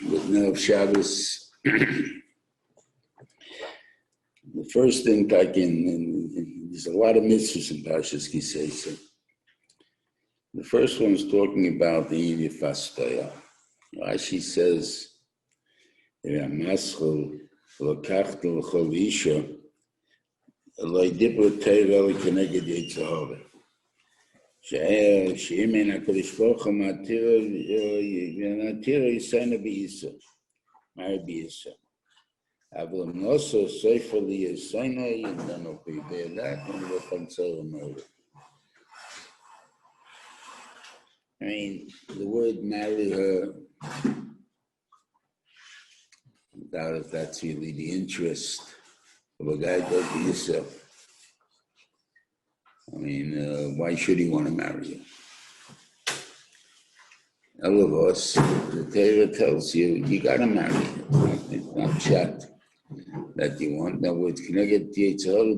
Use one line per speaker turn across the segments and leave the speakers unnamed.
with Nerv Shabbos. The first thing, like there's a lot of mitzvahs in Parshas Kisei. The first one is talking about the Yifastaya. Rashi says, "Ramaschol lokachtel chol isha lo dibur teirel keneged yitzhahara." שאם אין הקדוש ברוך הוא מתיר יסיינה בייסה, מה בייסה? אבל אם נוסו ספר לי יסיינה, ידענו בידעת, ולא חנצר המורת. I mean, the word marry her, I doubt if that's really the interest of a guy like Yisrael. I mean, why should he want to marry you? All of us, the Torah tells you, you got to marry her. It's not chat that you want. In other words, can I get the Torah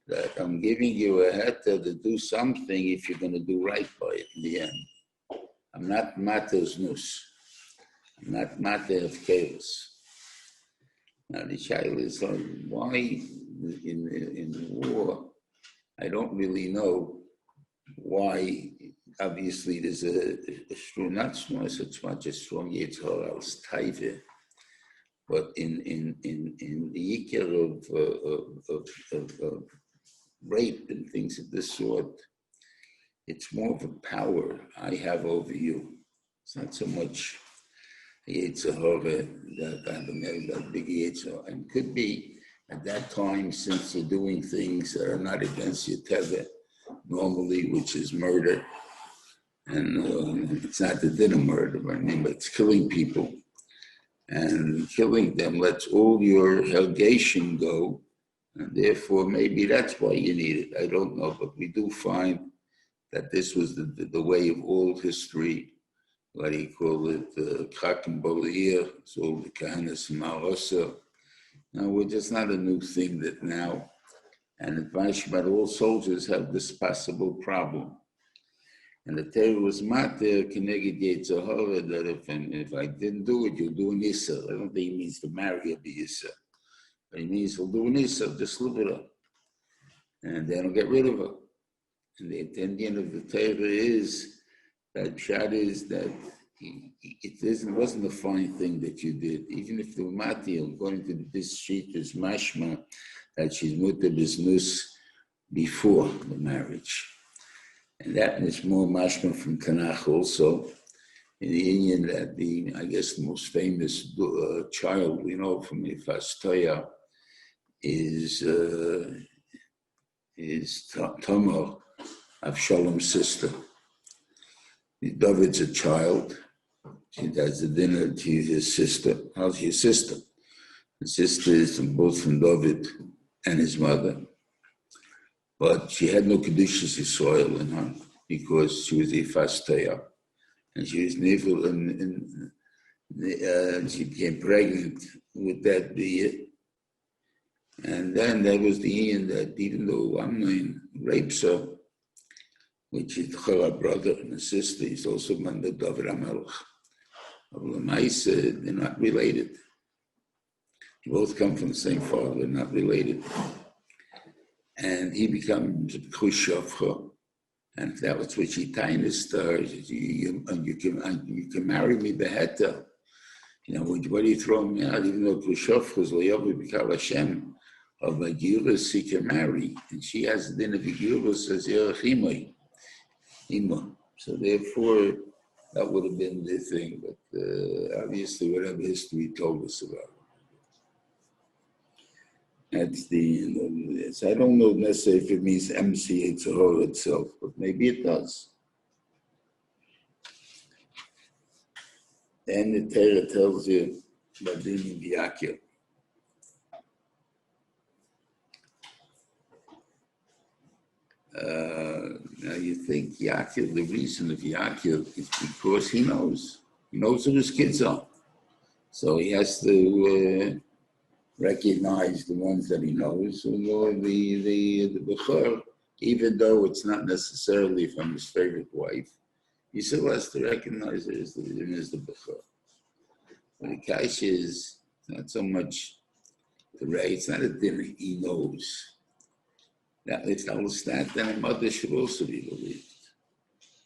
that I'm giving you a heter to do something if you're going to do right by it in the end. I'm not matters nus. I'm not matter of chaos. Now the child is on why in the war. I don't really know why. Obviously, there's a strong, not strong, it's much a strong Yitzhak als Taive, but in the yikar of rape and things of this sort, it's more of a power I have over you. It's not so much Yitzhak that big Yitzhak, and could be. At that time, since you're doing things that are not against your teva, normally, which is murder, and it's not the din of murder, but it's killing people, and killing them lets all your helgation go, and therefore maybe that's why you need it. I don't know, but we do find that this was the way of old history. What do you call it? Chakim Boliyah, it's all the Kahanas Ma'osa. No, we're just not a new thing that now, and advice about all soldiers have this possible problem. And the Torah was mater keneged Yitzhahara that if I didn't do it, you'll do an Issa. I don't think it means to marry a Issa. But it means we'll do an Issa, just live with her. And then I'll get rid of her. And the intention of the Torah is that Pshat is that it wasn't a fine thing that you did. Even if the Mati, according to this sheet, is mashma, that she's mutter bisnus before the marriage. And that is more mashma from Tanakh also, in the Indian that I guess the most famous child we know from Ifastaya is Tamar, Avshalom's sister. David's a child. She does the dinner to his sister. How's your sister? The sister is both from David and his mother. But she had no Kedushas Yisrael in her because she was a Fastaya. And she was navel and she became pregnant with that beer. And then there was the Ian that even though Amnon rapes her, which is her brother and a sister, he's also Manda David HaMelech. They're not related. They both come from the same father, they're not related. And he becomes a Khrushchev, and that was what she tainis to her. You can marry me beheta. You know, why do you throw me out? Even though Khrushchev was Loyovi B'Kal Hashem of a Gurus he can marry, and she has the din of the Gurus as Yerachimai. So therefore, that would have been the thing, but obviously whatever history told us about it. That's so I don't know necessarily if it means MC Yitzhahara itself, but maybe it does. Then the Torah tells you about Dini V'Yakir. Now you think Yaakov, the reason of Yaakov is because he knows who his kids are. So he has to recognize the ones that he knows, or the Bechor, even though it's not necessarily from his favorite wife. he still has to recognize it as the Bechor. But the Kaish is not so much the right, it's not a dinner he knows. That they tell us that, then a mother should also be believed.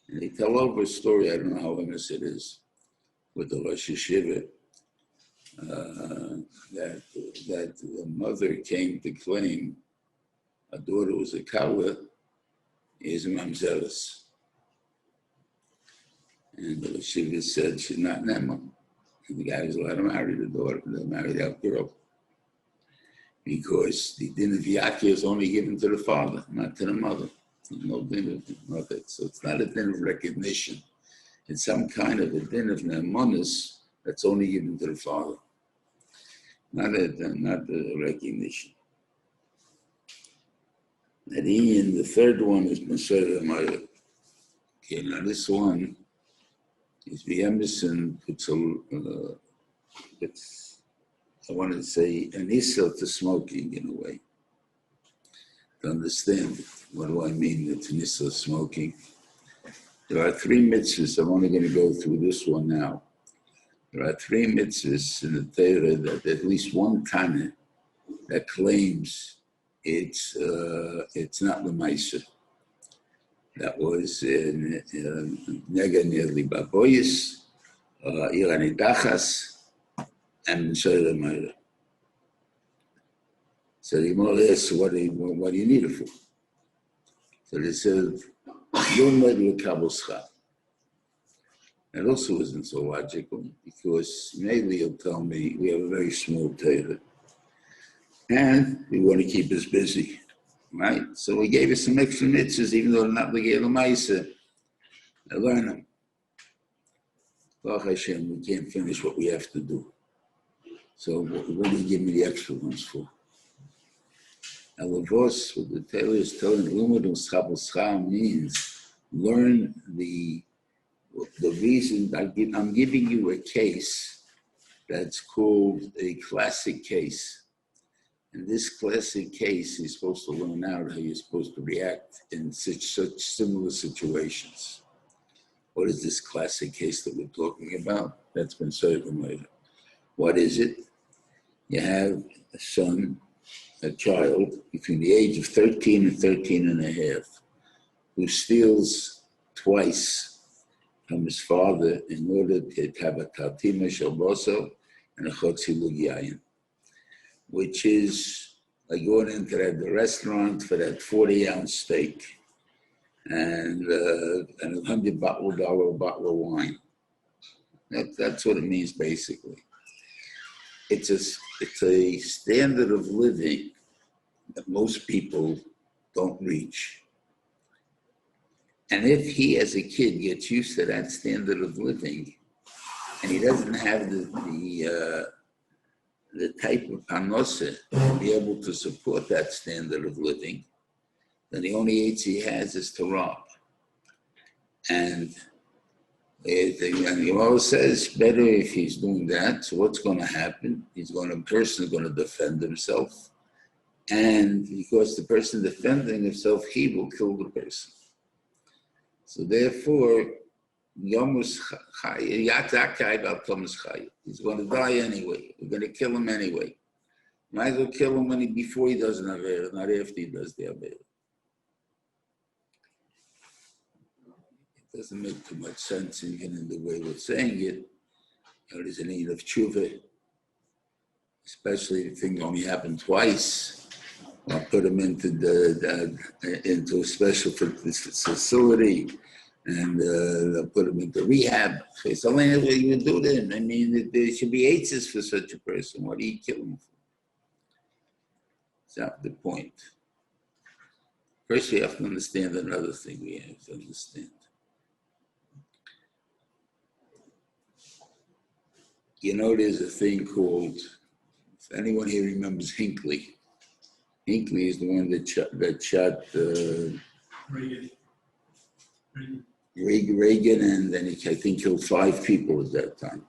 And they tell over a story, I don't know how famous it is, with the Rosh Yeshiva, that the mother came to claim a daughter was a Kala, is a Mamzeres. And the Yeshiva said she's not Nema. And the guy was allowed to marry the daughter, they married that girl. Because the din of Yakir is only given to the father, not to the mother. There's no din of mother. So it's not a din of recognition. It's some kind of a din of Ne'emonis that's only given to the father. Not a recognition. And the third one is Masada Maya. Okay, now this one is the Emerson puts I wanted to say an issa to smoking in a way. To understand what do I mean with an issa smoking. There are 3 mitzvahs. I'm only going to go through this one now. There are 3 mitzvahs in the Torah that at least one Tana that claims it's not the Maisa. That was in Nega nearly Baboyis, Irani Dachas, and Masada Maya. So the Gemara asks, what do you need it for? So they said, Yomed L'Kabel Schar. That also isn't so logical, because maybe he'll tell me we have a very small Torah, and we want to keep us busy, right? So he gave us some extra mitzvahs, even though they're not the Gela Maisa. I learn them. Baruch Hashem, we can't finish what we have to do. So what do you give me the extra ones for? And what the Torah is telling, Lumad means learn the reason. I'm giving you a case that's called a classic case. And this classic case, you're supposed to learn out how you're supposed to react in such similar situations. What is this classic case that we're talking about? That's been said later. What is it? You have a child between the age of 13 and 13 and a half, who steals twice from his father in order to have a tatima shalboso and a chotzilug yayin, which is like going into the restaurant for that 40-ounce steak and $100 bottle of wine. That's what it means basically. It's a standard of living that most people don't reach. And if he, as a kid, gets used to that standard of living, and he doesn't have the type of parnosa to be able to support that standard of living, then the only aids he has is to rob. And the Gemara says better if he's doing that. So what's going to happen? The person is going to defend himself, and because the person defending himself, he will kill the person. So therefore, he's going to die anyway. We're going to kill him anyway. Might as well kill him before he does an Aveira, not after he does the Aveira. It doesn't make too much sense even in the way we're saying it. There's a need of tshuva, especially if things only happen twice. I'll put him into a special facility, and they'll put him into rehab. It's the only way you do that. I mean, there should be eights for such a person. What do you kill him for? That's not the point. First, you have to understand another thing we have to understand. You know, there's a thing called, if anyone here remembers Hinckley. Hinckley is the one that shot Reagan, and then I think killed 5 people at that time.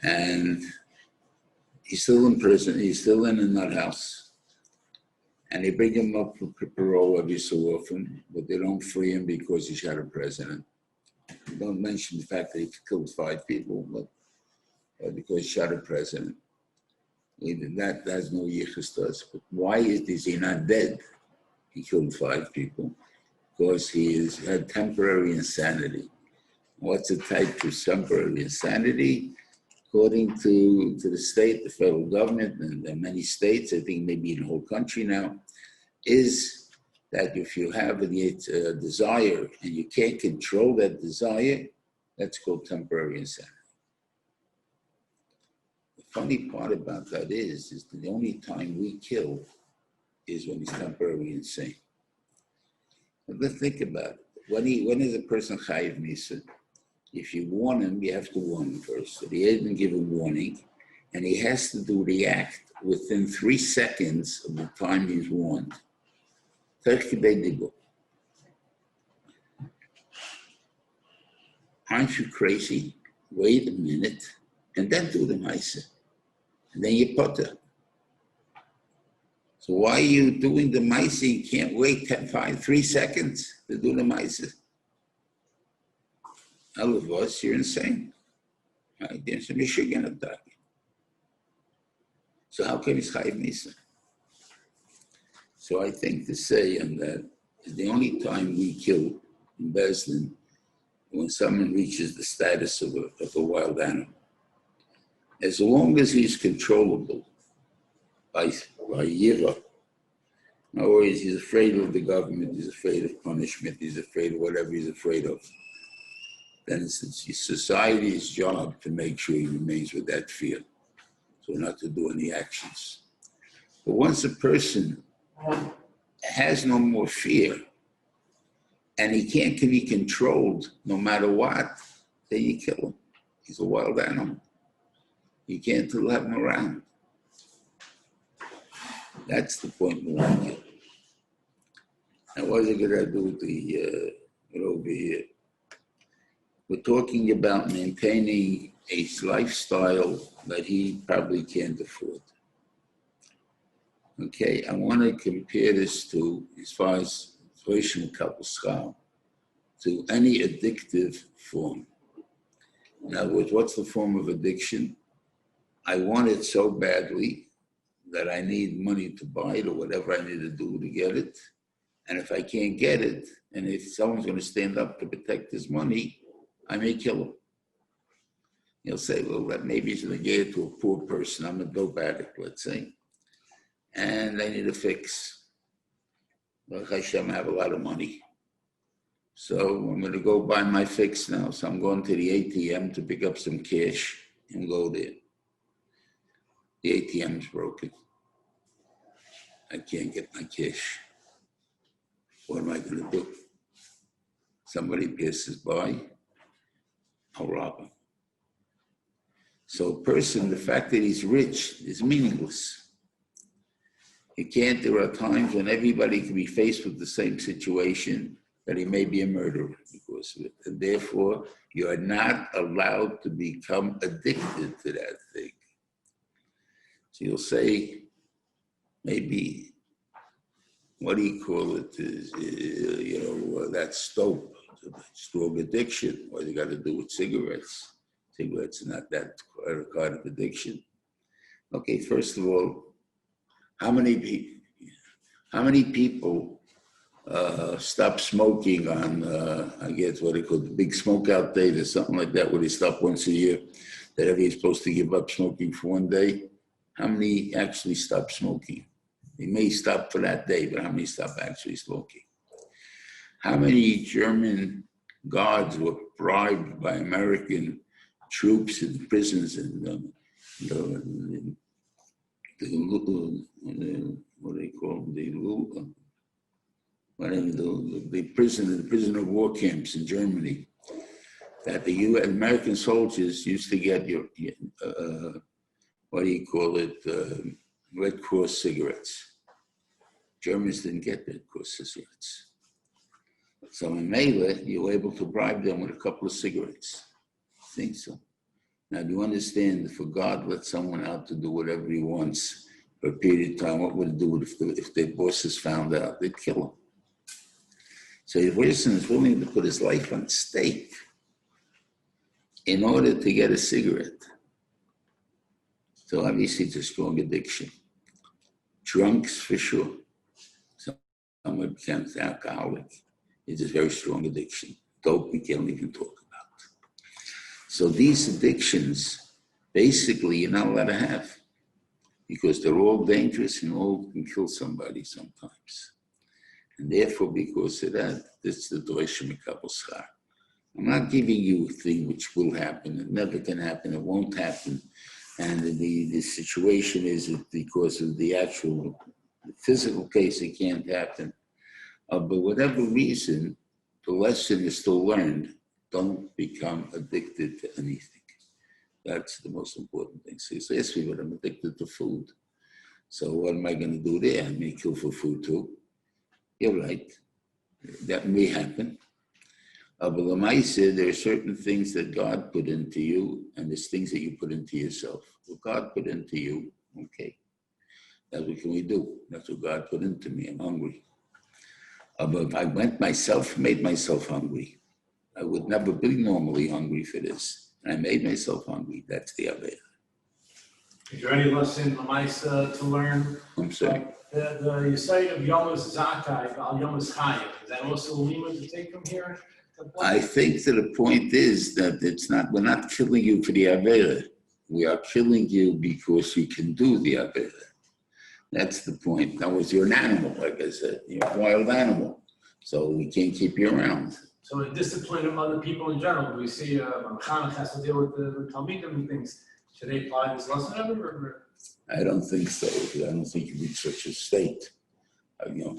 And he's still in prison. He's still in a nut house. And they bring him up for parole every so often, but they don't free him because he shot a president. Don't mention the fact that he killed 5 people, but because he shot a president. That has no yichus to us. But why is he not dead? He killed 5 people because he had temporary insanity. What's the type of temporary insanity? According to the state, the federal government, and many states, I think maybe in the whole country now, is that if you have a desire and you can't control that desire, that's called temporary insanity. The funny part about that is that the only time we kill is when he's temporarily insane. But let's think about it. When is a person chayiv misa? If you warn him, you have to warn him first. So he hasn't given warning, and he has to do the act within 3 seconds of the time he's warned. Aren't you crazy? Wait a minute, and then do the ma'aseh. And then you potter. So why are you doing the ma'aseh? You can't wait 3 seconds to do the ma'aseh. All of us, you're insane. Right? There's a Michigan attack. So how come it's chayiv misa? So I think to say on that is the only time we kill in Bezdin when someone reaches the status of a wild animal. As long as he's controllable by yira. In other words, he's afraid of the government, he's afraid of punishment, he's afraid of whatever he's afraid of. Then it's society's job to make sure he remains with that fear, so not to do any actions. But once a person has no more fear and he can't be controlled no matter what, then you kill him. He's a wild animal. You can't have him around. That's the point we want to kill. Now, what's it going to do with the over here? We're talking about maintaining a lifestyle that he probably can't afford. Okay, I want to compare this to, as far as to any addictive form. In other words, what's the form of addiction? I want it so badly that I need money to buy it or whatever I need to do to get it. And if I can't get it, and if someone's going to stand up to protect his money, I may kill him. He'll say, well, maybe he's going to get it to a poor person. I'm a dope addict, let's say. And I need a fix. Baruch Hashem, I have a lot of money. So I'm going to go buy my fix now. So I'm going to the ATM to pick up some cash and go there. The ATM is broken. I can't get my cash. What am I going to do? Somebody passes by, I'll rob him. So a person, the fact that he's rich is meaningless. There are times when everybody can be faced with the same situation, that he may be a murderer because of it. And therefore, you are not allowed to become addicted to that thing. So you'll say, maybe, what do you call it, is, that's dope, strong addiction. What do you got to do with cigarettes? Cigarettes are not that kind of addiction. Okay, first of all, how many people stop smoking on, I guess what they call the big smoke out day, or something like that, where they stop once a year, that everybody's supposed to give up smoking for one day? How many actually stop smoking? They may stop for that day, but how many stop actually smoking? How many German guards were bribed by American troops in prisons and what do they call them? The prisoner of war camps in Germany, that the American soldiers used to get Red Cross cigarettes. Germans didn't get Red Cross cigarettes. So in Mela, you were able to bribe them with a couple of cigarettes. I think so. Now, do you understand, if God let someone out to do whatever he wants for a period of time, what would it do if their bosses found out? They'd kill him. So if a person is willing to put his life on stake in order to get a cigarette. So obviously it's a strong addiction. Drunks, for sure. Someone becomes alcoholic. It's a very strong addiction. Dope, we can't even talk about. So these addictions, basically, you're not allowed to have because they're all dangerous and all can kill somebody sometimes. And therefore, because of that, this is the Doish Mikabel Schar. I'm not giving you a thing which will happen. It never can happen. It won't happen. And the situation is that because of the actual physical case, it can't happen. But whatever reason, the lesson is still learned. Don't become addicted to anything. That's the most important thing. So you ask me, but I'm addicted to food. So what am I going to do there? I may kill for food too. You're right. That may happen. But Lamaisa, there are certain things that God put into you, and there's things that you put into yourself. What God put into you, okay. That's what can we do? That's what God put into me. I'm hungry. But if I went myself, made myself hungry, I would never be normally hungry for this. I made myself hungry. That's the Avera.
Is there any lesson, Lamaisa, to learn?
I'm sorry.
The site of Yomas Zakai, Al Yomas Chayim, is that also a lima to take from here?
I think that the point is that we're not killing you for the Avera. We are killing you because you can do the Avera. That's the point. Now, you're an animal, like I said. You're a wild animal. So we can't keep you around.
So in discipline of other people in general, we see Chanukah has to deal with the Talmidim and things. Should they apply this lesson ever?
I don't think so. I don't think you reach such a state.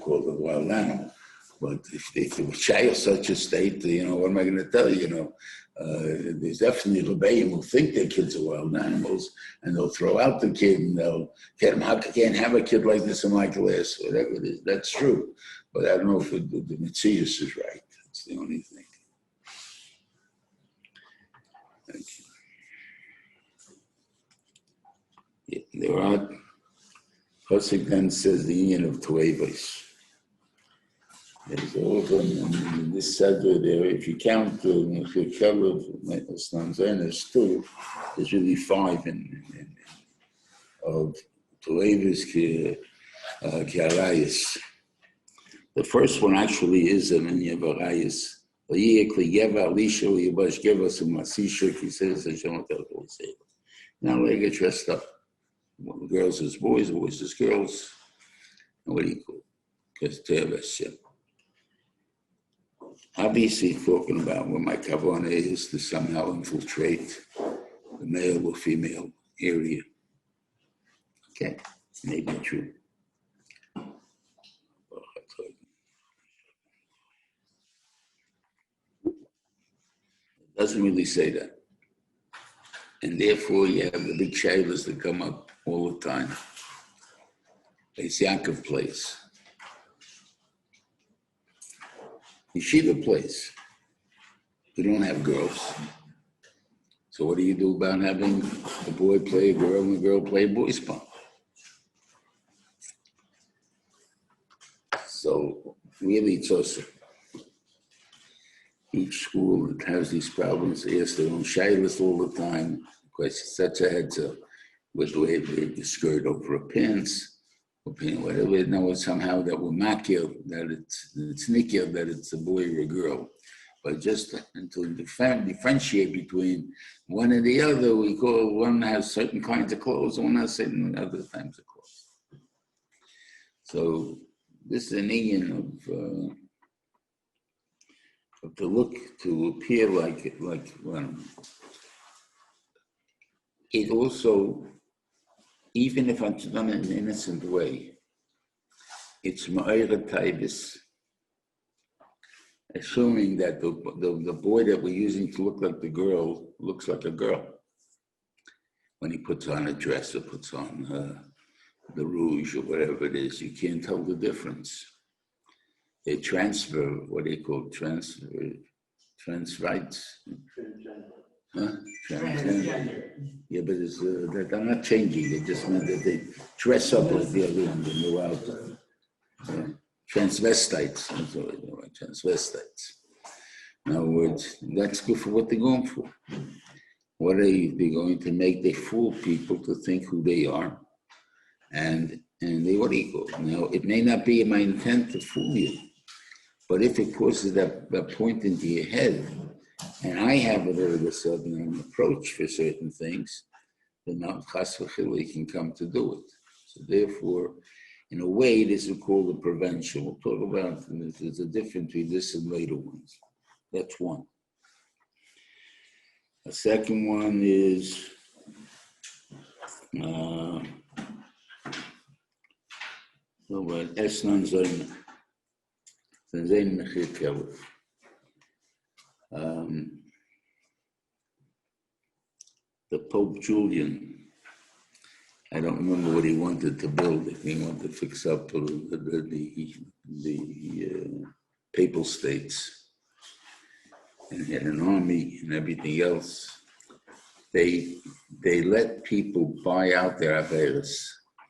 Called a wild animal. But if you share such a state, what am I going to tell you? There's definitely Rebbeim who think their kids are wild animals, and they'll throw out the kid, and they'll get him. I can't have a kid like this in my class, whatever it is. That's true. But I don't know if the Metzius is right. That's the only thing. Thank you. Yeah, there are, Hosek then says the union of Tuevos. There's all of them in this segment there. If you count the there's two. There's really five of Tuevos Kiarayas. The first one actually is an Inyavarayas. He says, now they get dressed up. Girls as boys as girls. And what do you call it? Because Tev obviously talking about what my kavanah is to somehow infiltrate the male or female area. Okay, maybe true. It doesn't really say that. And therefore you have the big shaylas that come up all the time. It's Yaakov place. Yeshiva place. You don't have girls. So what do you do about having a boy play a girl and a girl play a boy's pump? So really it's also each school that has these problems, they ask their own shaylas all the time. Of course, it's such a heads up with the way they skirt over her pants. Whatever, know somehow that we're makil, that it's nikil, that it's a boy or a girl. But just to differentiate between one and the other, we call one has certain kinds of clothes, one has certain other kinds of clothes. So this is an union of to look, to appear like it also, even if it's done in an innocent way, it's ma'ira taibis, assuming that the boy that we're using to look like the girl looks like a girl. When he puts on a dress or puts on the rouge or whatever it is, you can't tell the difference. They transfer, what they call transrites. Huh? Transgender. Yeah, but it's, they're not changing. They just mean that they dress up like the other one and go out. Transvestites. That's what they do, transvestites. In other words, that's good for what they're going for. What are they going to make? They fool people to think who they are. And they what equal. Now, it may not be my intent to fool you, but if it causes that point into your head, and I have it all of a sudden an approach for certain things, then now chas v'chilui can come to do it. So therefore, in a way, this is called the prevention. We'll talk about there's a difference between this and later ones. That's one. The second one is Esnan Zoyna. The Pope Julian, I don't remember what he wanted to build. He wanted to fix up the papal states, and he had an army and everything else. They let people buy out their averos.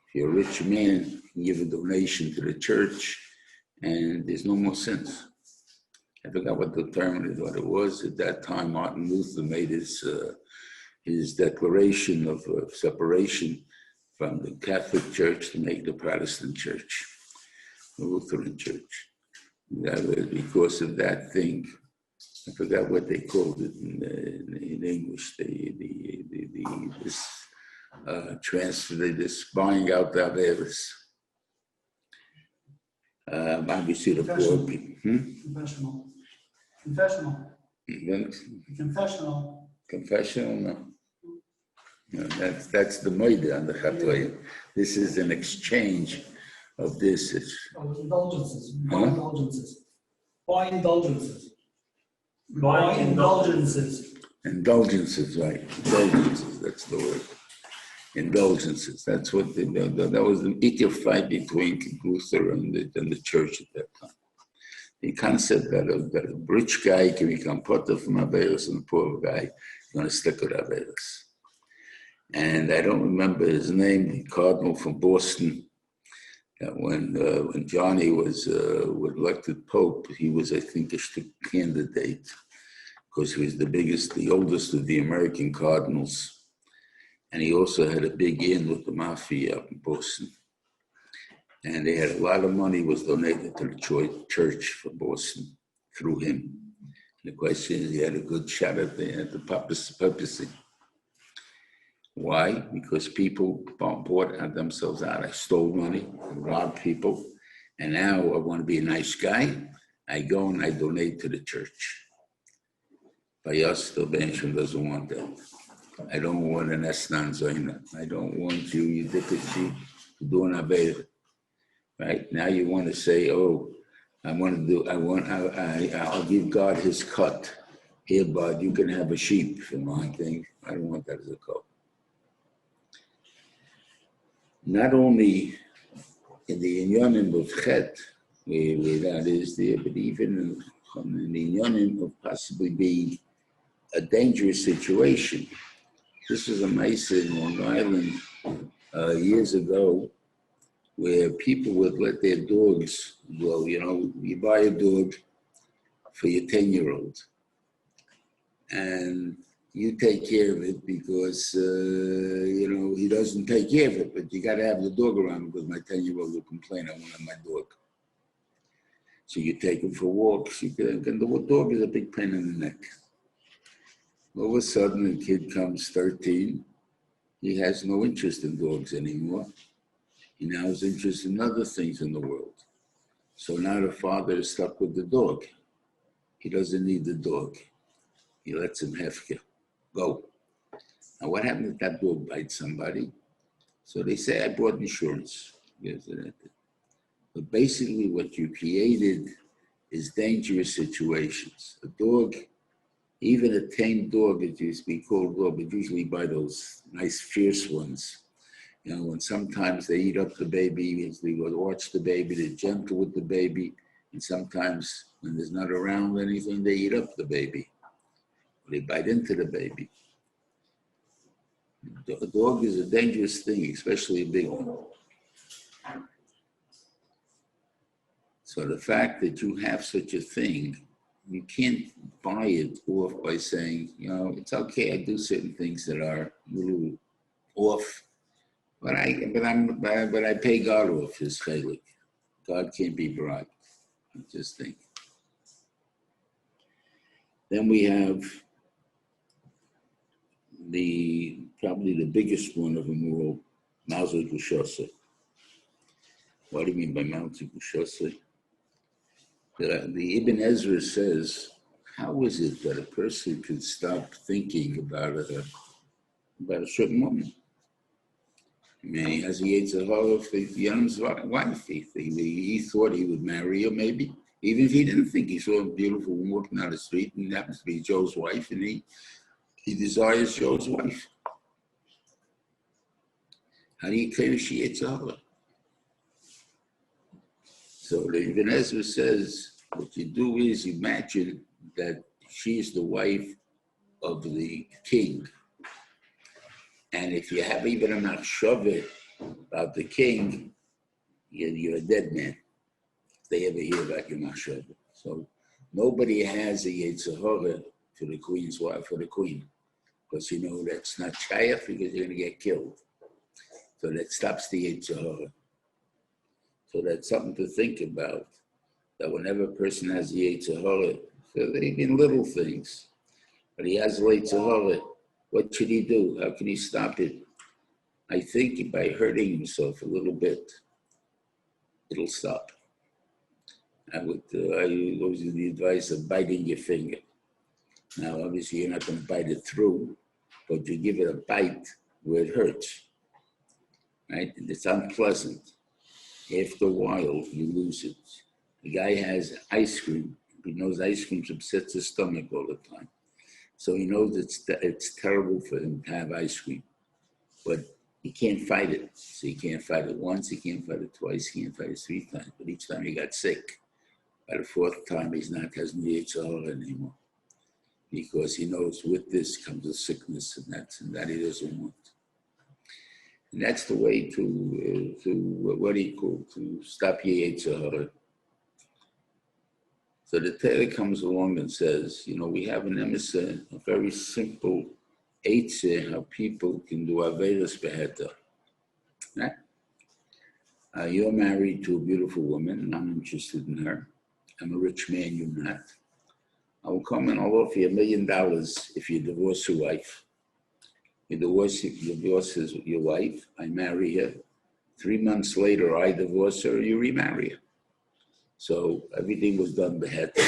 If you're a rich man, you give a donation to the church, and there's no more sins. I forgot what the term is, what it was. At that time, Martin Luther made his declaration of separation from the Catholic Church to make the Protestant Church, the Lutheran Church. That was because of that thing. I forgot what they called it in English. This buying out the averos. Obviously, the poor people. Confessional, no. That's the moida on the chatoyim. This is an exchange of this.
Indulgences.
Huh?
Buy indulgences. Buy indulgences.
Indulgences, right? Indulgences. That's the word. Indulgences. That's what that was the bigger fight between Luther and the church at that time. The concept that a rich guy can become potter from averos and a poor guy is going to stick with averos. And I don't remember his name, the cardinal from Boston. That when Johnny was elected pope, he was, I think, a Shlit candidate because he was the oldest of the American cardinals. And he also had a big in with the mafia up in Boston. And they had a lot of money was donated to the church for Boston through him. And the question is, he had a good shot at the papacy. Why? Because people bought themselves out. I stole money, I robbed people, and now I want to be a nice guy. I go and I donate to the church. By us, the Benjamin doesn't want that. I don't want an Esnan Zoyna. I don't want you Yiddikishi, to do an Aveda. Right? Now you want to say, oh, I'll give God his cut. Here, bud, you can have a sheep for my thing. I don't want that as a code. Not only in the inyanim of chet, where that is there, but even in the inyanim of possibly being a dangerous situation. This was a mesa in Long Island years ago, where people would let their dogs go. You buy a dog for your 10-year-old, and you take care of it because, he doesn't take care of it, but you got to have the dog around because my 10-year-old will complain, I want to have my dog. So you take him for walks. And the dog is a big pain in the neck. All of a sudden, a kid comes 13. He has no interest in dogs anymore. He now has interest in other things in the world. So now the father is stuck with the dog. He doesn't need the dog. He lets him hefker. Go. Now what happened if that dog bites somebody? So they say, I bought insurance. Yes, but basically what you created is dangerous situations. A dog, even a tame dog, it used to be called dog, but usually by those nice fierce ones. And sometimes they eat up the baby, they go to watch the baby, they're gentle with the baby, and sometimes when there's not around anything, they eat up the baby. They bite into the baby. A dog is a dangerous thing, especially a big one. So the fact that you have such a thing you can't buy it off by saying, it's okay. I do certain things that are a little off, but I pay God off his chalik. God can't be bribed. I just think. Then we have probably the biggest one of them all, Mazel Gushose. What do you mean by Mazel Gushose? The Ibn Ezra says, how is it that a person could stop thinking about a certain woman? I mean, he has a Yetzer Hara for Yonam's wife. He thought he would marry her, maybe. Even if he didn't think, he saw a beautiful woman walking down the street, and it happens to be Joe's wife, and he desires Joe's wife. How do you claim she Yetzer Hara? So the Ibn Ezra says, what you do is imagine that she is the wife of the king. And if you have even a machshava about the king, you're a dead man. If they ever hear about your machshava. So nobody has a Yetzer Hara for the queen's wife, for the queen. Because that's not shayach, because you're going to get killed. So that stops the Yetzer Hara. So that's something to think about. That whenever a person has the Yetzer Hara, so they've been little things. But he has the Yetzer Hara. What should he do? How can he stop it? I think by hurting himself a little bit, it'll stop. I always give the advice of biting your finger. Now, obviously, you're not going to bite it through, but you give it a bite where it hurts, right? And it's unpleasant. After a while, you lose it. The guy has ice cream. He knows ice cream upsets his stomach all the time. So he knows it's terrible for him to have ice cream, but he can't fight it. So he can't fight it once, he can't fight it twice, he can't fight it 3 times. But each time he got sick. By the 4th time, he's not has no Yetzer Hara anymore, because he knows with this comes a sickness, and that he doesn't want. And that's the way to stop your Yetzer Hara. So the Torah comes along and says, we have an emissary, a very simple eitzah, how people can do averos beheta. Right? You're married to a beautiful woman, and I'm interested in her. I'm a rich man, you're not. I will come and I'll offer you $1 million if you divorce your wife. You divorce your wife, I marry her. 3 months later, I divorce her, you remarry her. So everything was done beheta.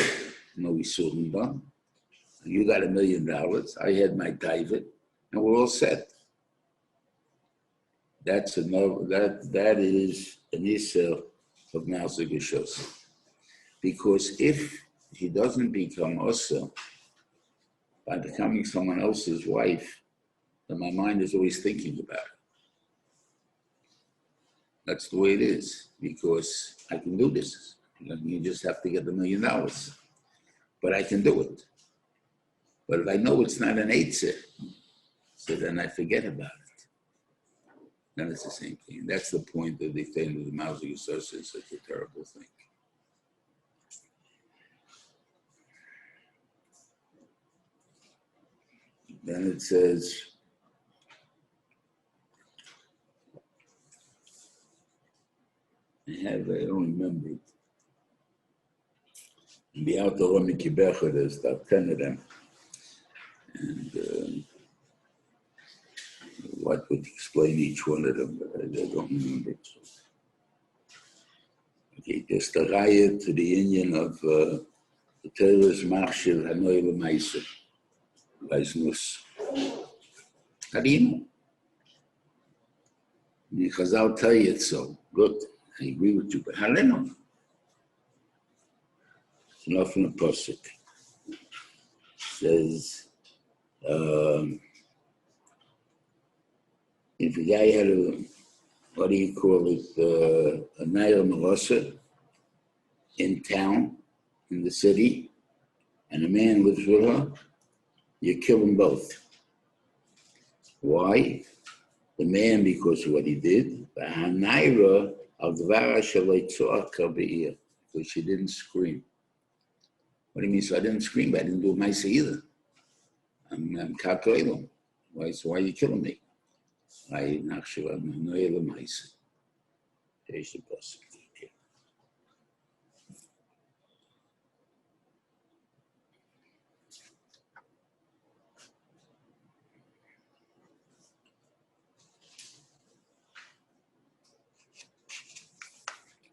We saw them done. You got $1 million. I had my David, and we're all set. That is an issue of Mazel Gushose. Because if he doesn't become Osa by becoming someone else's wife, then my mind is always thinking about it. That's the way it is, because I can do this. You just have to get the $1 million. But I can do it. But if I know it's not an eitzah, so then I forget about it. Then it's the same thing. That's the point of the thing of the Mazel Gushose is such a terrible thing. Then it says, I don't remember it. In the Outer Roman Kibecha, there's about 10 of them. And what would explain each one of them, but I don't remember it. Okay, there's the raya to the union of the Torah's Machshir Hanoi L'Maisa, Vaisnus. How do you know? The Chazal tell you it's so. Good, I agree with you, but how do they know? It's enough in the Pasuk. Says, if a guy had a Nair Melasa in town, in the city, and a man lives with her, you kill them both. Why? The man, because of what he did, because she didn't scream. What do you mean? So I didn't scream, I didn't do a mice either. I'm kakoilum. Why? So why are you killing me? I actually I'm no ela mice. Here's the person.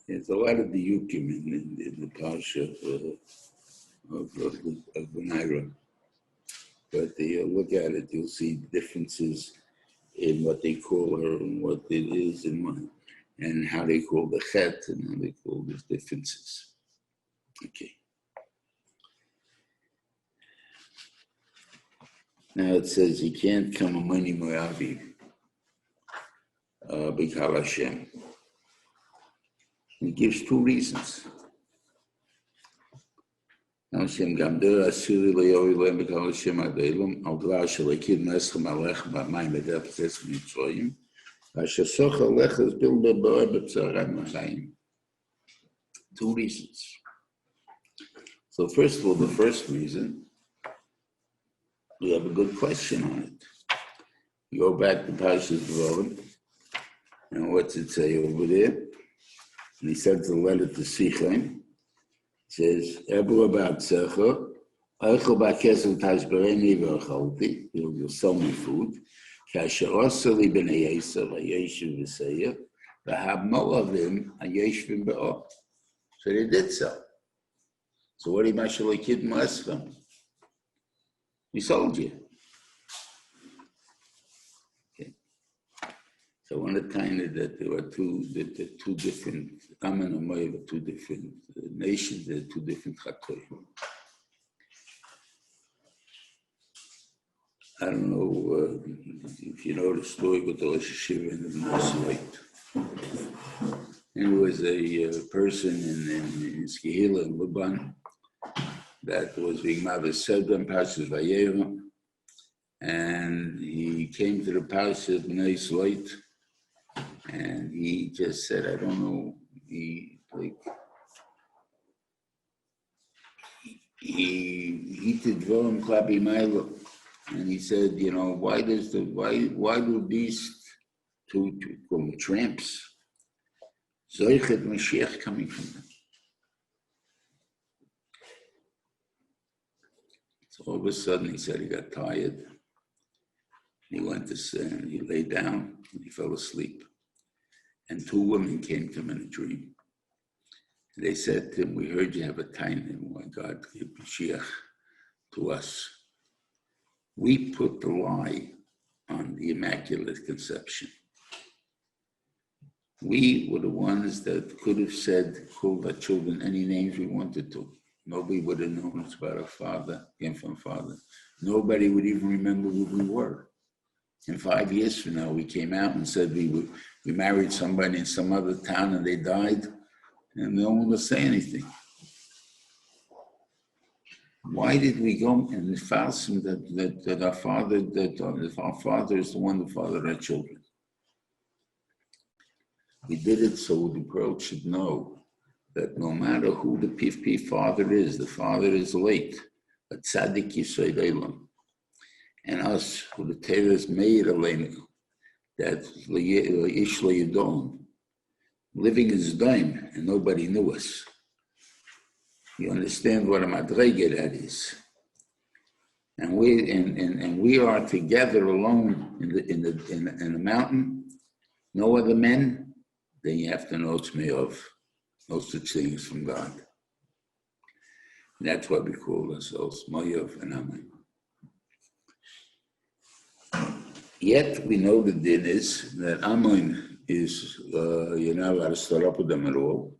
There's a lot of diukim in the parsha of the Naira. But you look at it, you'll see differences in what they call her and what it is and how they call the chet and how they call these differences. Okay. Now it says you can't come a money moavi b'kal Hashem. He gives two reasons. Hashem gamder asiri le'oy le'em b'kal Hashem adeilum al dvar shelekid meschem alechem b'mayim edep tzes mitzrayim v'ashasoch alechas bilba b'or b'psaram machayim. Two reasons. So first of all, the first reason, we have a good question on it. You go back to Parshas Reuven, and what's it say over there? And he sends a letter to Sisa. Says, Eber about Secha, Eichel Ba'Kesel Tashbereni V'Achalti, you'll sell me food, Kasher Oseli B'nei Yisrael, Hayeshiv V'Seir, V'hab Moavim, Hayeshvim B'Or. So they did so. So what do you Mashallah Kid Mascham? We sold you. Okay. So one of the time that there were two different, Ammon and Moab were two different nations, there are two different Chatoim. I don't know if you know the story with the Rosh Hashiva and the Moshe. And there was a person in Skihila in Liban that was being Mother Sedem, Pashas Vayera, and he came to the Parsha of Bnei Shlit, and he just said, I don't know, he did Dvorim Klapi Milo, and he said, you know, why do these two tramps, Zoichet Mashiach coming from them? So all of a sudden he said he got tired. He went to sit, he lay down, and he fell asleep. And two women came to him in a dream. And they said to him, we heard you have a time why God gave Mashiach to us. We put the lie on the Immaculate Conception. We were the ones that could have said, called our children any names we wanted to. Nobody would have known it's about our father, came from father. Nobody would even remember who we were. And 5 years from now, we came out and said we married somebody in some other town and they died, and no one would say anything. Why did we go and false that our father is the one that fathered our children? We did it so the world should know that no matter who the PFP father is, the father is late, a tzaddik yisod elam. And us, who the Torah is made aleinu, that ish yidon, living as daim, and nobody knew us. You understand what a madrege that is. And we are together alone in the mountain, no other men. Then you have to know it's me of no such things from God. And that's why we call ourselves Moav and Ammon. Yet we know the din is that Ammon is you're not allowed to start up with them at all.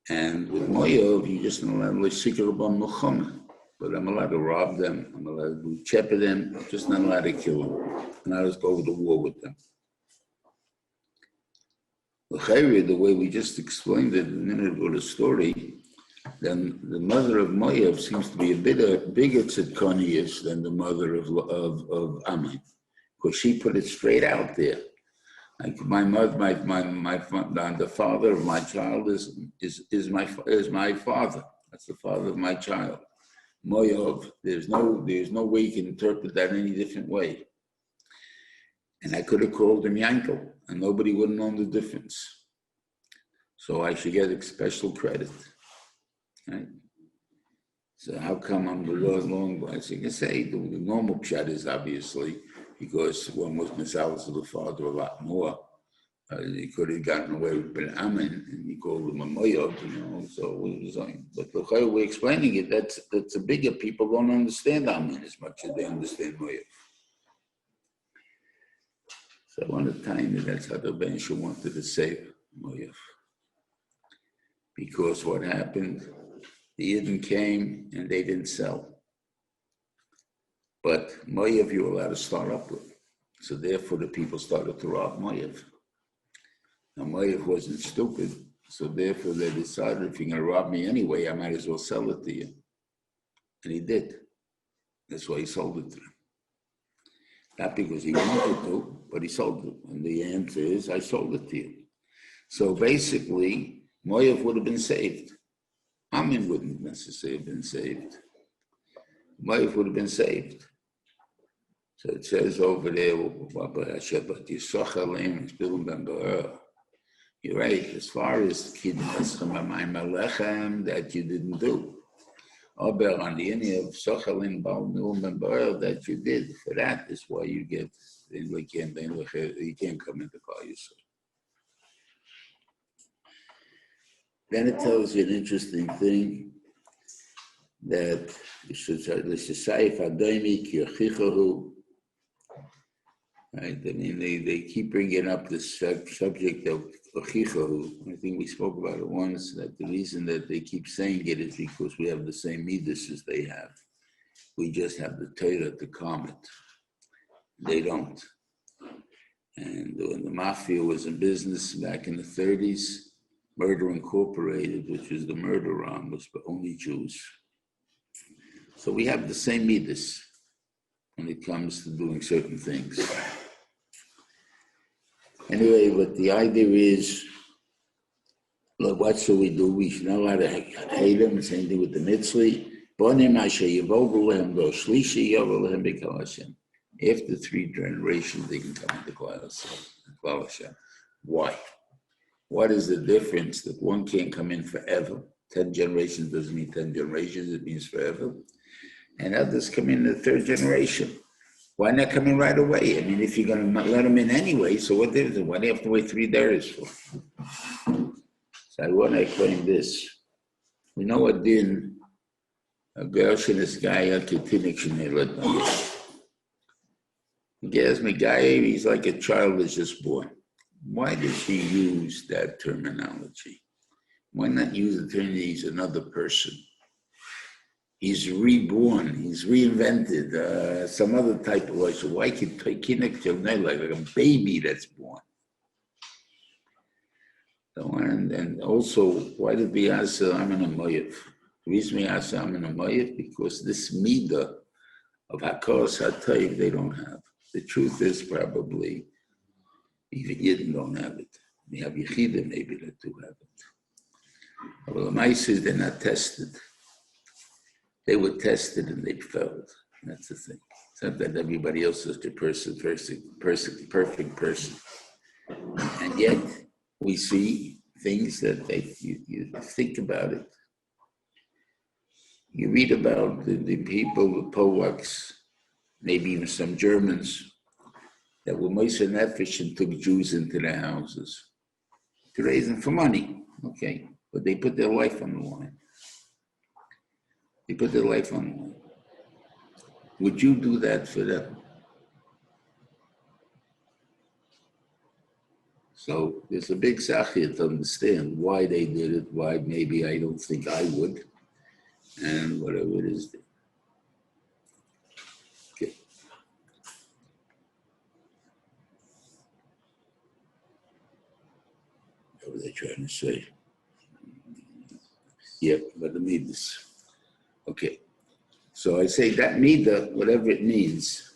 And with Moav, you just not allowed to seek upon Muhammad. But I'm allowed to rob them, I'm allowed to shepherd them, I'm just not allowed to kill them. I'm not allowed to go to war with them. The way we just explained it a minute ago, the story, then the mother of Moav seems to be a bigger tzidkonius than the mother of Ammon, because she put it straight out there. Like my mother, the father of my child is my father. That's the father of my child. Moyov, there's no way you can interpret that any different way. And I could have called him Yankel, and nobody would have known the difference. So I should get special credit. Right? So how come I'm the long as you can say, the normal pshat is obviously because one was misalas of the father a lot more. He could have gotten away with Ben Amen, and he called him a moyov, so we was on. But the way we're explaining it, that's a bigger people don't understand Amen as much as they understand moyov. So I want to tell you that's how the Ben wanted to save moyov. Because what happened, the Yidden came and they didn't sell. But moyov you were allowed to start up with. So therefore the people started to rob moyov. Now, Moyev wasn't stupid, so therefore they decided, if you're going to rob me anyway, I might as well sell it to you. And he did. That's why he sold it to them. Not because he wanted to, but he sold it. And the answer is, I sold it to you. So basically, Moyev would have been saved. Amin wouldn't necessarily have been saved. Moyev would have been saved. So it says over there, you're right, as far as that you didn't do. Aber on the end of Sochalin Baal that you did, for that is why you get, you can't come into Klal Yisrael. Then it tells you an interesting thing that the Shesayif Adoimik Yochichahu. Right? I mean, they keep bringing up this subject of Ochichahu. I think we spoke about it once, that the reason that they keep saying it is because we have the same midas as they have. We just have the Torah to calm it. They don't. And when the mafia was in business back in the 30s, Murder Incorporated, which was the murder arm, was for only Jews. So we have the same midas when it comes to doing certain things. Anyway, but the idea is, look, what should we do? We should know how to hate them. Same thing with the mitzvah. After 3 generations, they can come into Klal Yisrael. Why? What is the difference that one can't come in forever? 10 generations doesn't mean 10 generations, it means forever. And others come in the 3rd generation. Why not come in right away? I mean, if you're going to let them in anyway, so what difference? Why do you have to wait 3 days for? So I want to explain this. We know a din, a girl and this guy, a kitinik shenelad. He's like a child that's just born. Why did she use that terminology? Why not use the term he's another person? He's reborn, he's reinvented, some other type of life. So why can like a baby that's born? So, and also, why did we ask I'm in a moyev? The reason we ask I'm in a moyev, because this midah of hakos hatayv they don't have. The truth is probably even Yidden don't have it. We have Yechidim maybe that do have it. But the mice is they're not tested. They were tested and they failed. That's the thing. It's not that everybody else is the perfect person. And yet we see things that you think about it. You read about the people, the Polacks, maybe even some Germans, that were Moshe Nefesh and took Jews into their houses to raise them for money. Okay, but they put their life on the line. They put their life on the line. Would you do that for them? So there's a big sachir to understand why they did it, why maybe I don't think I would, and whatever it is. Okay. What was I trying to say? Yeah, but the midas. Okay. So I say that midah, whatever it means,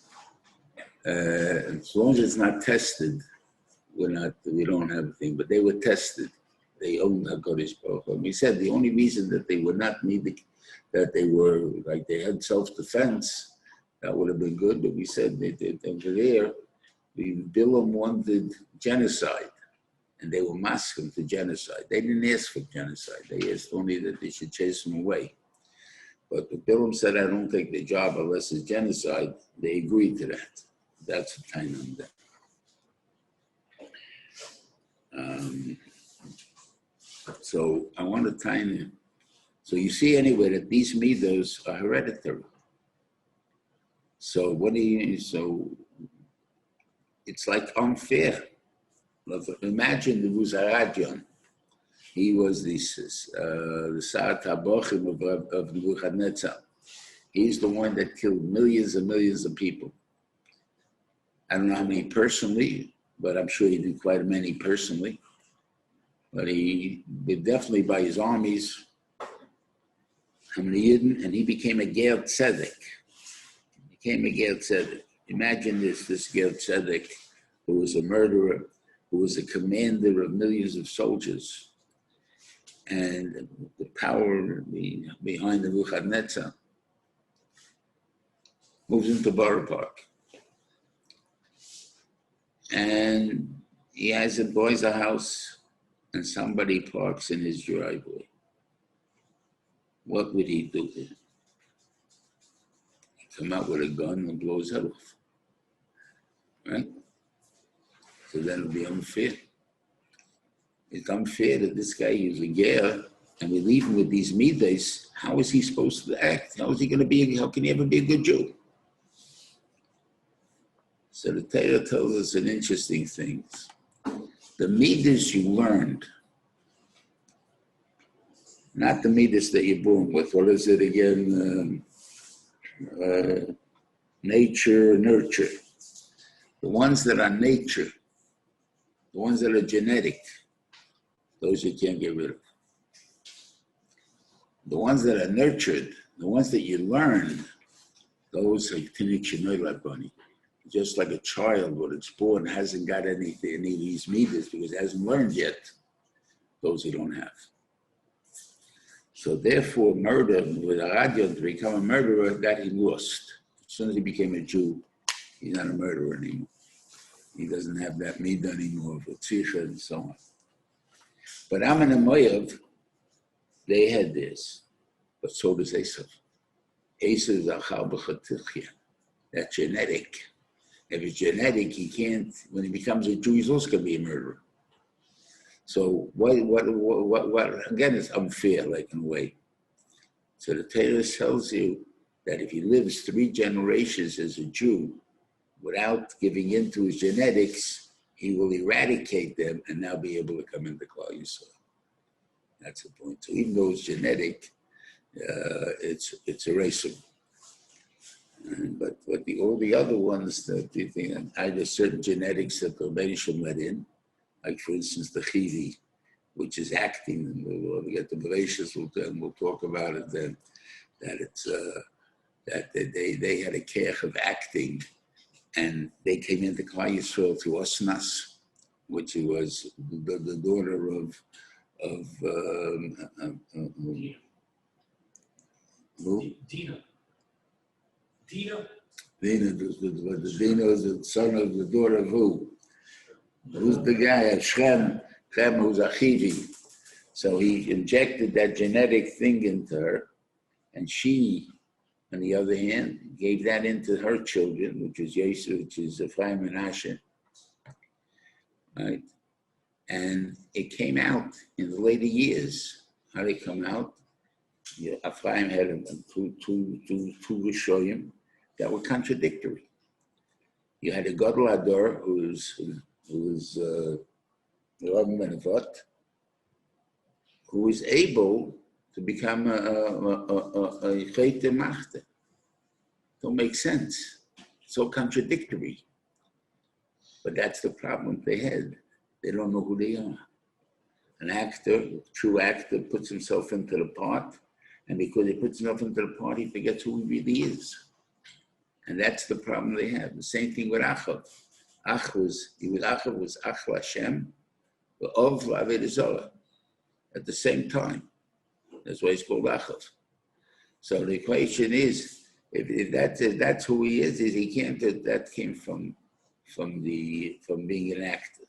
as long as it's not tested, we don't have a thing, but they were tested. they owned HaKadosh Baruch Hu. And we said the only reason that they were not needed, that they were, like they had self-defense, that would have been good, but we said that over there, Bilam wanted genocide, and they were masking to genocide. They didn't ask for genocide. They asked only that they should chase them away. But the Bilam said, I don't take the job unless it's genocide. They agreed to that. That's the time on that. So I want to tie in. So you see anyway that these midos are hereditary. So so it's like unfair. Imagine the Muzaradian. He was the Sa'at HaBochim of Nebuchadnezzar. He's the one that killed millions and millions of people. I don't know how many personally, but I'm sure he did quite many personally. But he did definitely by his armies, how many Yidden, and he became a Ger Tzedek. Imagine this Ger Tzedek, who was a murderer, who was a commander of millions of soldiers, and the power behind the Nebuchadnezzar moves into Borough Park. And he buys a house, and somebody parks in his driveway. What would he do? He'd come out with a gun and blow his head off. Right? So then it'll be unfair. It's unfair that this guy is a ger, and we leave him with these midas. How is he supposed to act? How can he ever be a good Jew? So the Torah tells us an interesting thing. The midas you learned, not the midas that you're born with. What is it again? Nature, nurture. The ones that are nature, the ones that are genetic, those you can't get rid of. The ones that are nurtured, the ones that you learn, those are bunny. Just like a child when it's born hasn't got any of these midas because it hasn't learned yet, those you don't have. So therefore, murder, with HaRav to become a murderer, that he lost. As soon as he became a Jew, he's not a murderer anymore. He doesn't have that midah anymore, for tzricha and so on. But Ammon and Moav, they had this, but so does Esav. Esav is achal b'chatichya. That's genetic. If it's genetic, he can't. When he becomes a Jew, he's also going to be a murderer. So what? Again, it's unfair, like in a way. So the Torah tells you that if he lives 3 generations as a Jew, without giving in to his genetics, he will eradicate them and now be able to come into Klal Yisrael. That's the point. So even though it's genetic, it's erasable. But all the other ones that you think, either certain genetics that the Rebbeinu let in, like for instance the Chivi, which is acting, and we'll get the Bereshis, we'll talk about it then, that it's that they had a care of acting, and they came into Klal Yisrael through Osnas, which was the daughter of who?
Dina.
Dina is the son of the daughter of who? Who's the guy? Shem, who's a Chivi. So he injected that genetic thing into her, and she, on the other hand, gave that into her children, which is Yosef, which is Ephraim and Asher. Right? And it came out in the later years. How did it come out? Yeah, Ephraim had two Rishoyim that were contradictory. You had a Gadol Hador who was Reuven Menavot, who was able to become a Chayte Machte. Don't make sense. So contradictory. But that's the problem they had. They don't know who they are. An actor, true actor, puts himself into the part, and because he puts himself into the part, he forgets who he really is. And that's the problem they have. The same thing with Achav. Achav was Ach Hashem, Ov L'Aved Zorah. at the same time. That's why it's called Achav. So the equation is, if that's who he is he can't. That came from being an actor,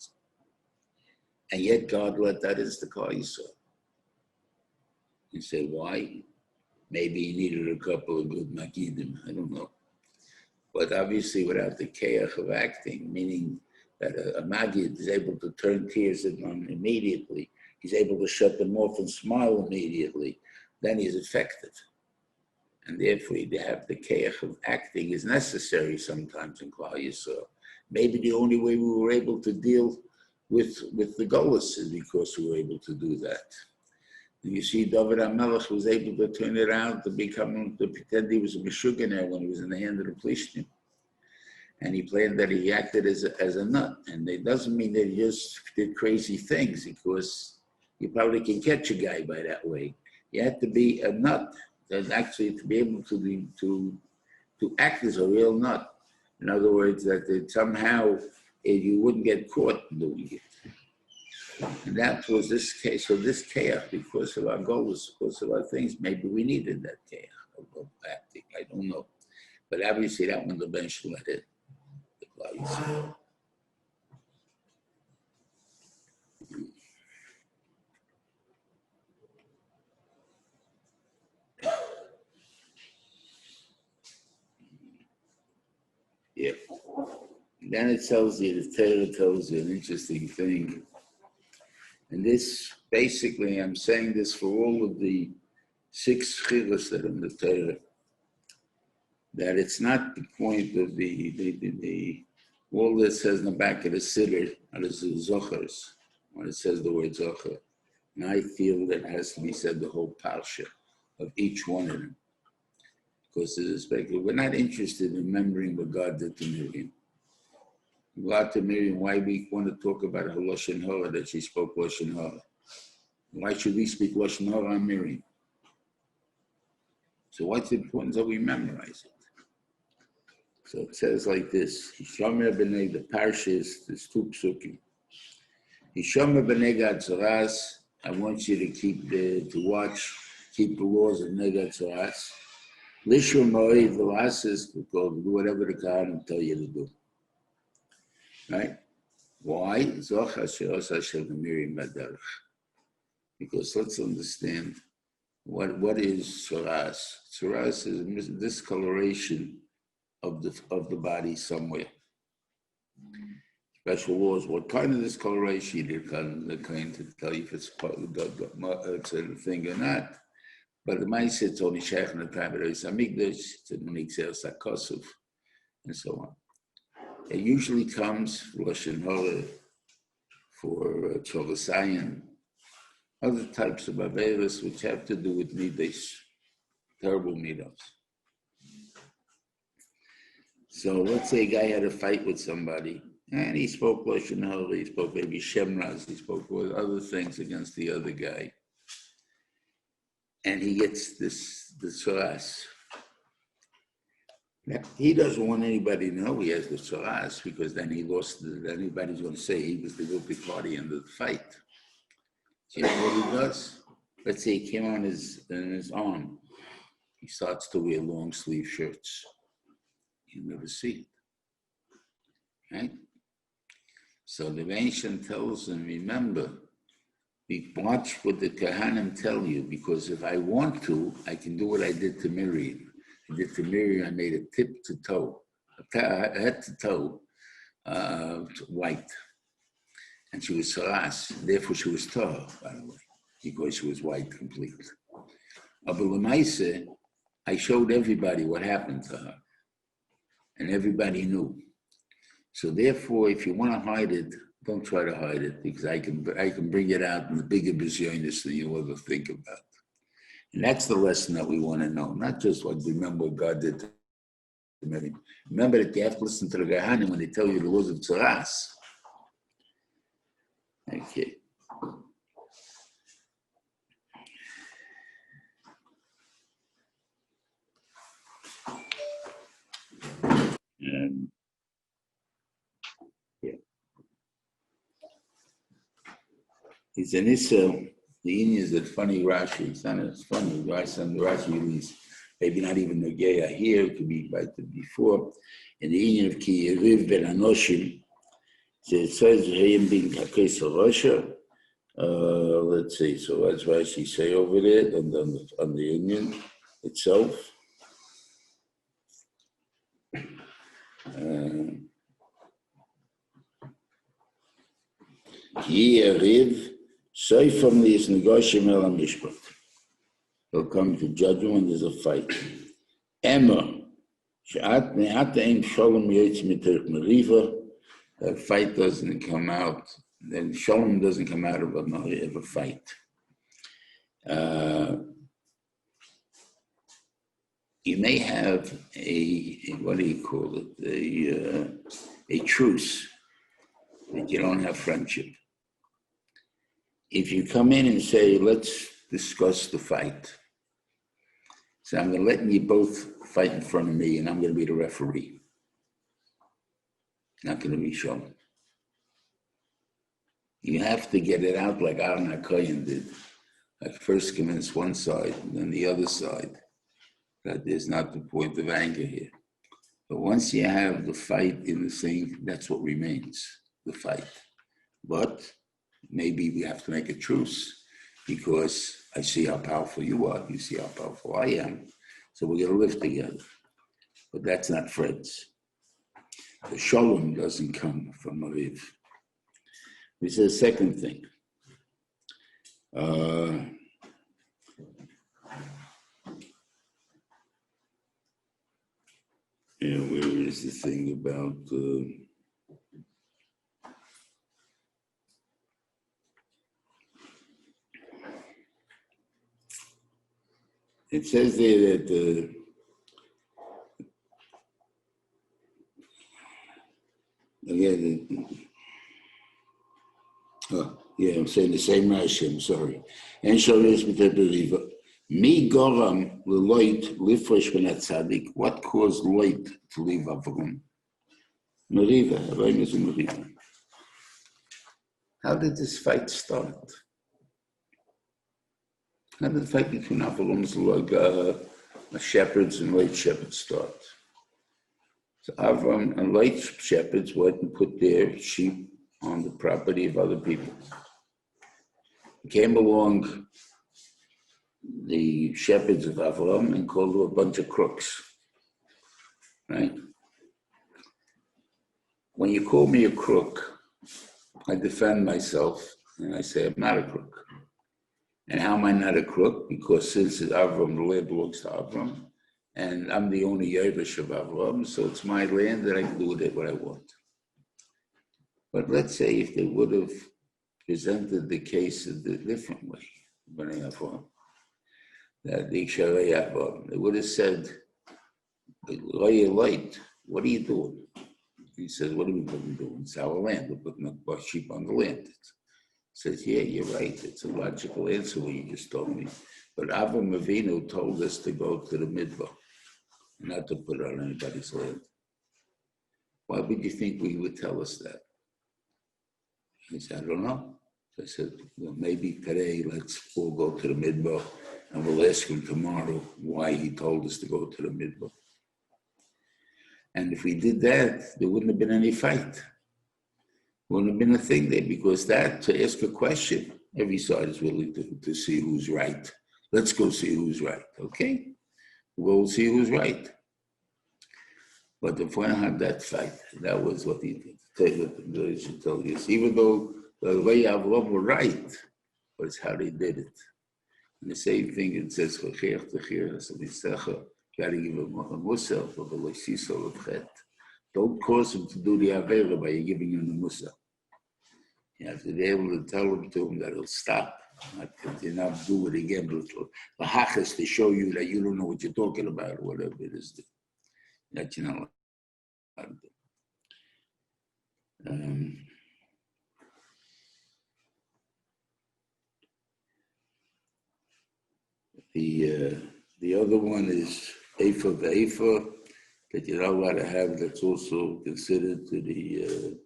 and yet God let that as the car you saw. You say why? Maybe he needed a couple of good magidim. I don't know, but obviously without the keach of acting, meaning that a magid is able to turn tears on immediately, he's able to shut them off and smile immediately, then he's effective. And therefore, to have the keach of acting is necessary sometimes in Klal Yisrael. Maybe the only way we were able to deal with the Golus is because we were able to do that. And you see, David HaMelech was able to turn it around to pretend he was a Meshuggah when he was in the hand of the Plishtim. And he planned that he acted as a nut. And it doesn't mean that he just did crazy things, because you probably can catch a guy by that way. You have to be a nut. That actually to be able to act as a real nut. In other words, that somehow you wouldn't get caught doing it. And that was this case. So this keach, because of our goals, because of our things, maybe we needed that keach of acting. I don't know. But obviously that one, the bench let it. Yeah. Then it tells you, the Torah tells you an interesting thing. And this, basically, I'm saying this for all of the 6 chilas that are in the Torah, that it's not the point of the all that says in the back of the siddur, that is the zochers, when it says the word zocher. And I feel that it has to be said the whole parsha of each one of them. Because we're not interested in remembering what God did to Miriam. God to Miriam, why we want to talk about her Lashon Hara, that she spoke Lashon Hara. Why should we speak Lashon Hara on Miriam? So what's the importance that we memorize it? So it says like this, Hishomer b'nei, the parshas, there's 2 psukim. Hishomer b'nei Gatzaras, I want you to keep the laws of Negad Tzaras. Lishur Moed, the last is to do whatever the Kohanim tell you to do. Right? Why? Because let's understand what is Tzaras. Tzaras is discoloration of the body somewhere. Special laws, what kind of discoloration they're kind to tell you if it's part of the thing or not. But the Maisa, it's only Sheikh in the time of the Amigdash, it's in the Mixer Sakosov, and so on. It usually comes for Lashon Hara, for Tzovasayan, other types of Averis which have to do with Midas, terrible Midas. So let's say a guy had a fight with somebody, and he spoke Lashon Hara, he spoke maybe Shemraz, he spoke other things against the other guy. And he gets the tzaras. Now, he doesn't want anybody to know he has the tzaras, because then anybody's going to say he was the guilty party in the fight. So you know what he does? Let's say he came on his arm. He starts to wear long sleeve shirts. You never see it. Right? So the ancient tells him, remember, watch what the Kohanim tell you, because if I want to, I can do what I did to Miriam. I did to Miriam, I made a tip to toe, head to toe, white. And she was saras, therefore she was tahor, by the way, because she was white completely. But Lamaise, I showed everybody what happened to her. And everybody knew. So therefore, if you want to hide it, don't try to hide it, because I can bring it out in the bigger bizyonis than you'll ever think about. And that's the lesson that we want to know, not just what remember what God did to Miriam. Remember that you have to listen to the Kohanim when they tell you the laws of tzaras. Okay. Yeah. It's an issue the Indians that funny Rashi. It's funny. Rashi release. Maybe not even Nogeya here. It could be right before. In the Indian of Ki Yeriv Ben Anoshim, it says Hayim being Kakes of Russia. Let's see. So that's Rashi say over there on the Indian itself. Ki Yeriv. So family is negotiable El Mishpat. They'll come to judgment when there's a fight. Emma, that fight doesn't come out, then Shalom doesn't come out of a fight. You may have a truce, but you don't have friendship. If you come in and say, let's discuss the fight. So I'm going to let you both fight in front of me, and I'm going to be the referee. Not going to be shown. You have to get it out like Aaron HaKohen did. Like first convince one side, and then the other side. That there's not the point of anger here. But once you have the fight in the thing, that's what remains, the fight. But maybe we have to make a truce because I see how powerful you are, you see how powerful I am, so we're going to live together. But that's not friends. The shalom doesn't come from Aviv. This is the second thing. Where is the thing about... It says there that I'm saying the same Rashi, I'm sorry. And Shabbos b'teberiva. Mi goram leloit lifresh ben atzadik. What caused Loit to leave Avram? Meriva, Avram is a Meriva. How did this fight start? How did the fight between Avram's shepherds and Loit shepherds start? So Avram and Loit shepherds went and put their sheep on the property of other people. Came along the shepherds of Avram and called them a bunch of crooks, right? When you call me a crook, I defend myself and I say I'm not a crook. And how am I not a crook? Because since Avram, the land belongs to Avram, and I'm the only Yevish of Avram, so it's my land and I can do with it what I want. But let's say if they would have presented the case in a different way, that they would have said, Light, what are you doing? He says, what are we doing? It's our land. We're putting our sheep on the land. He says, yeah, you're right. It's a logical answer what you just told me. But Avram Avinu told us to go to the midbar, not to put it on anybody's land. Why would you think we would tell us that? He said, I don't know. So I said, well, maybe today let's all go to the midbar and we'll ask him tomorrow why he told us to go to the midbar. And if we did that, there wouldn't have been any fight. Wouldn't have been a thing there because that, to ask a question, every side is willing to see who's right. Let's go see who's right, okay? We'll see who's right. But if we don't have that fight, that was what he did. They should tell you. Even though the way Avram were right, but it's how they did it. And the same thing, it says, got to give him a musel, but the Sisa of Chet. Don't cause him to do the Avera by giving him the musel. You have to be able to tell him that he'll stop, not continue, not do it again. The hachas to show you that you don't know what you're talking about, or whatever it is that you know how to do. The other one is Eifa V'Eifa, that you're not allowed to have, that's also considered to the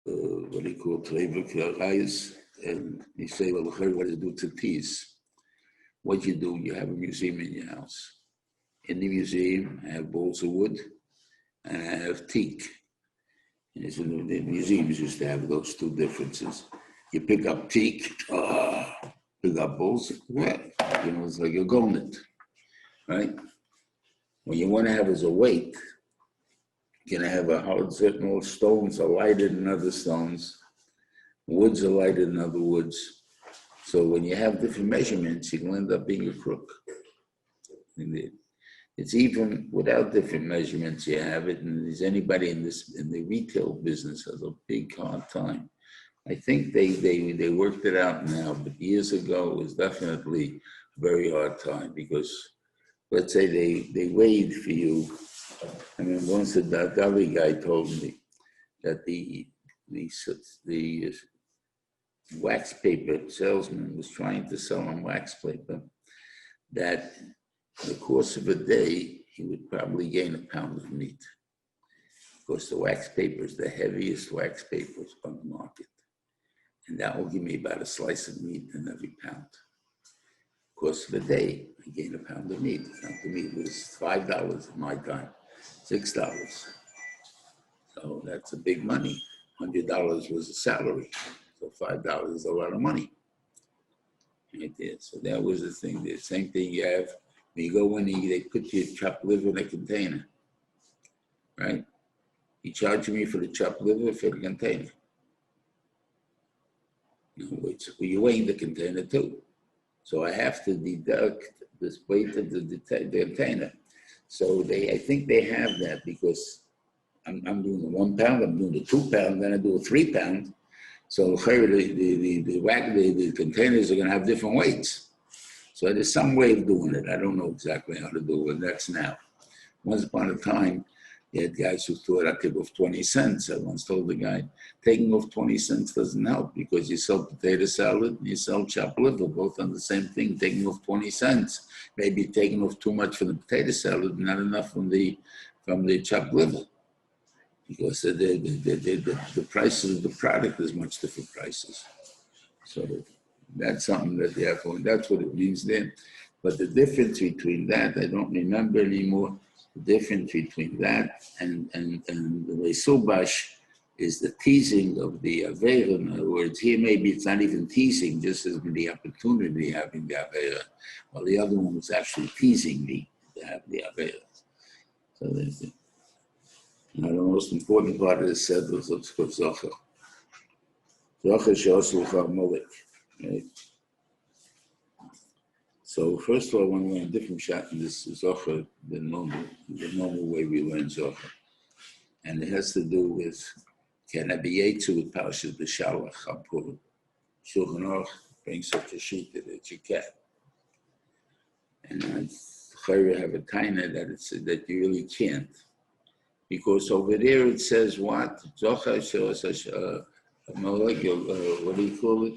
what do you call Treiva K'Arayis, And you say, well, what do you do to teas? What you do, you have a museum in your house. In the museum, I have bowls of wood and I have teak. And so the museums used to have those two differences. You pick up teak, pick up bowls, it's like a garnet, right? What you want to have as a weight, you're going to have a hard certain all stones are lighter than other stones, woods are lighter than other woods. So when you have different measurements, you can end up being a crook. It's even without different measurements, you have it, and there's anybody in the retail business has a big hard time. I think they worked it out now, but years ago it was definitely a very hard time because let's say they weighed for you. I mean, once the Dali guy told me that the wax paper salesman was trying to sell him wax paper, that in the course of a day, he would probably gain a pound of meat. Because the wax paper is the heaviest wax papers on the market. And that will give me about a slice of meat in every pound. Of course, of the day, I gain a pound of meat. A pound of meat was $5 at my time, $6. So that's a big money. $100 was a salary. So $5 is a lot of money. Right there. So that was the thing. The same thing you have when you go in, they put your chopped liver in a container, right? You charge me for the chopped liver for the container. No, wait, so you're weighing the container too. So I have to deduct this weight of the container. So I think they have that because I'm doing the 1 pound, I'm doing the 2 pound, then I do a 3 pound. So the containers are going to have different weights. So there's some way of doing it. I don't know exactly how to do it. That's now. Once upon a time, you had guys who thought I could off 20 cents. I once told the guy, taking off 20 cents doesn't help because you sell potato salad and you sell chopped liver, both on the same thing, taking off 20 cents. Maybe taking off too much for the potato salad, not enough from the chopped liver. Because the prices of the product is much different prices. So that's something that they have to, and that's what it means then. But the difference between that, I don't remember anymore, the difference between that and the Lesubash is the teasing of the Avera. In other words, here maybe it's not even teasing, just as the opportunity having the Avera, while the other one was actually teasing me to have the Avera. So there's it. Now the most important part of the set was Zocher. Zocher she'oslu HaMolech. Right? So first of all, I want to learn a different shot in this Zocher, the normal way we learn Zocher. And it has to do with, can I be Yetzu with Parashat B'Shalach HaPurim? Shulchan Aruch brings such a sheet that you can. And I have a taina that you really can't. Because over there it says what? Zocher she'oslu what do you call it?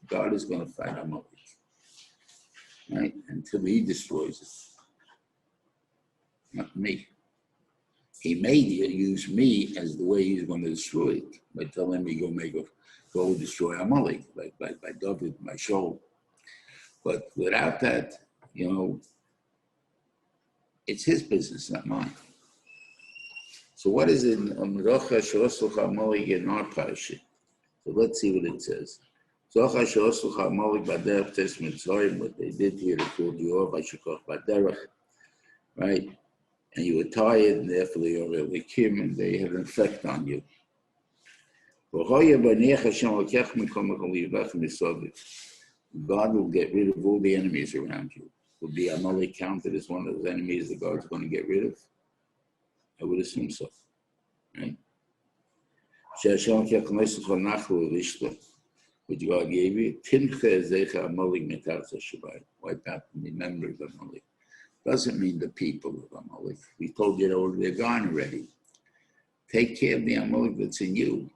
God is going to fight Amalek, right? Until he destroys it. Not me. He may use me as the way he's going to destroy it by telling me go destroy Amalek, by David, by Shaul. But without that, it's his business, not mine. So what is it in Zocher she'oslu HaMolech in our parasha? So let's see what it says. Zocher she'oslu HaMolech b'derech tes Mitzrayim, what they did here, they called you over Shikoch b'derech, right? And you were tired, and therefore they already came, and they had an effect on you. God will get rid of all the enemies around you. Will be Amalek counted as one of those enemies that God's going to get rid of? I would assume so, right? Which God gave you. Wipe out the members of Amalek. Doesn't mean the people of Amalek. We told you they're gone already. Take care of the Amalek that's in you.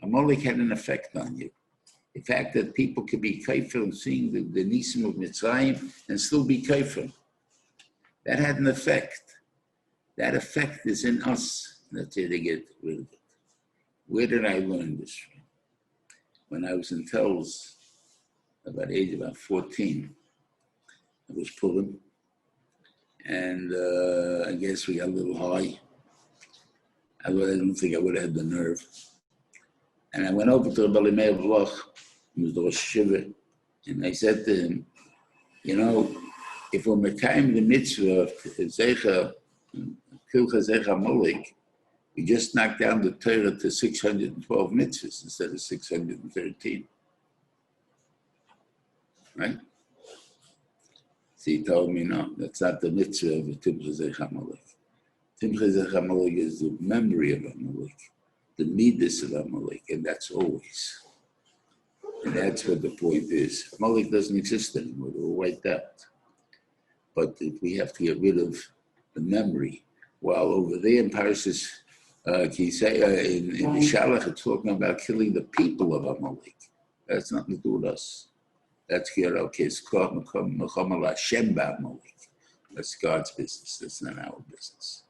Amalek had an effect on you. The fact that people could be kaifer and seeing the Nisim of Mitzrayim and still be kaifer, that had an effect. That effect is in us. That's how they get rid of it. Where did I learn this from? When I was in Tells, about 14, I was pulling, and I guess we got a little high. I don't think I would have had the nerve. And I went over to Rabbi Meir Bloch, who was the Rosh Hashiva, and I said to him, you know, if we're Mekayim the mitzvah of Zecha, Kilcha Zecha Molek, we just knocked down the Torah to 612 mitzvahs instead of 613. Right? So he told me, no, that's not the mitzvah of Timcha Zecha Molek. Timcha Zecha Molek is the memory of Amalek, the midas of Amalek, and that's always. And that's what the point is. Amalek doesn't exist anymore, they were wiped out. But if we have to get rid of the memory, while over there in Parashas, in the Shalach, it's talking about killing the people of Amalek. That's nothing to do with us. That's That's God's business. That's not our business.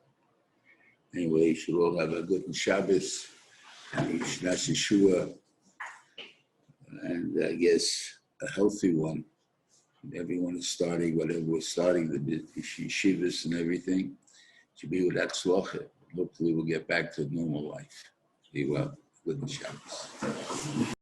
Anyway, you should all have a good Shabbos and Shiur, and I guess a healthy one. Everyone is starting, whatever we're starting, the yeshivas and everything, should be with that tzlocha. Hopefully we'll get back to normal life. Be well. Good Shabbos.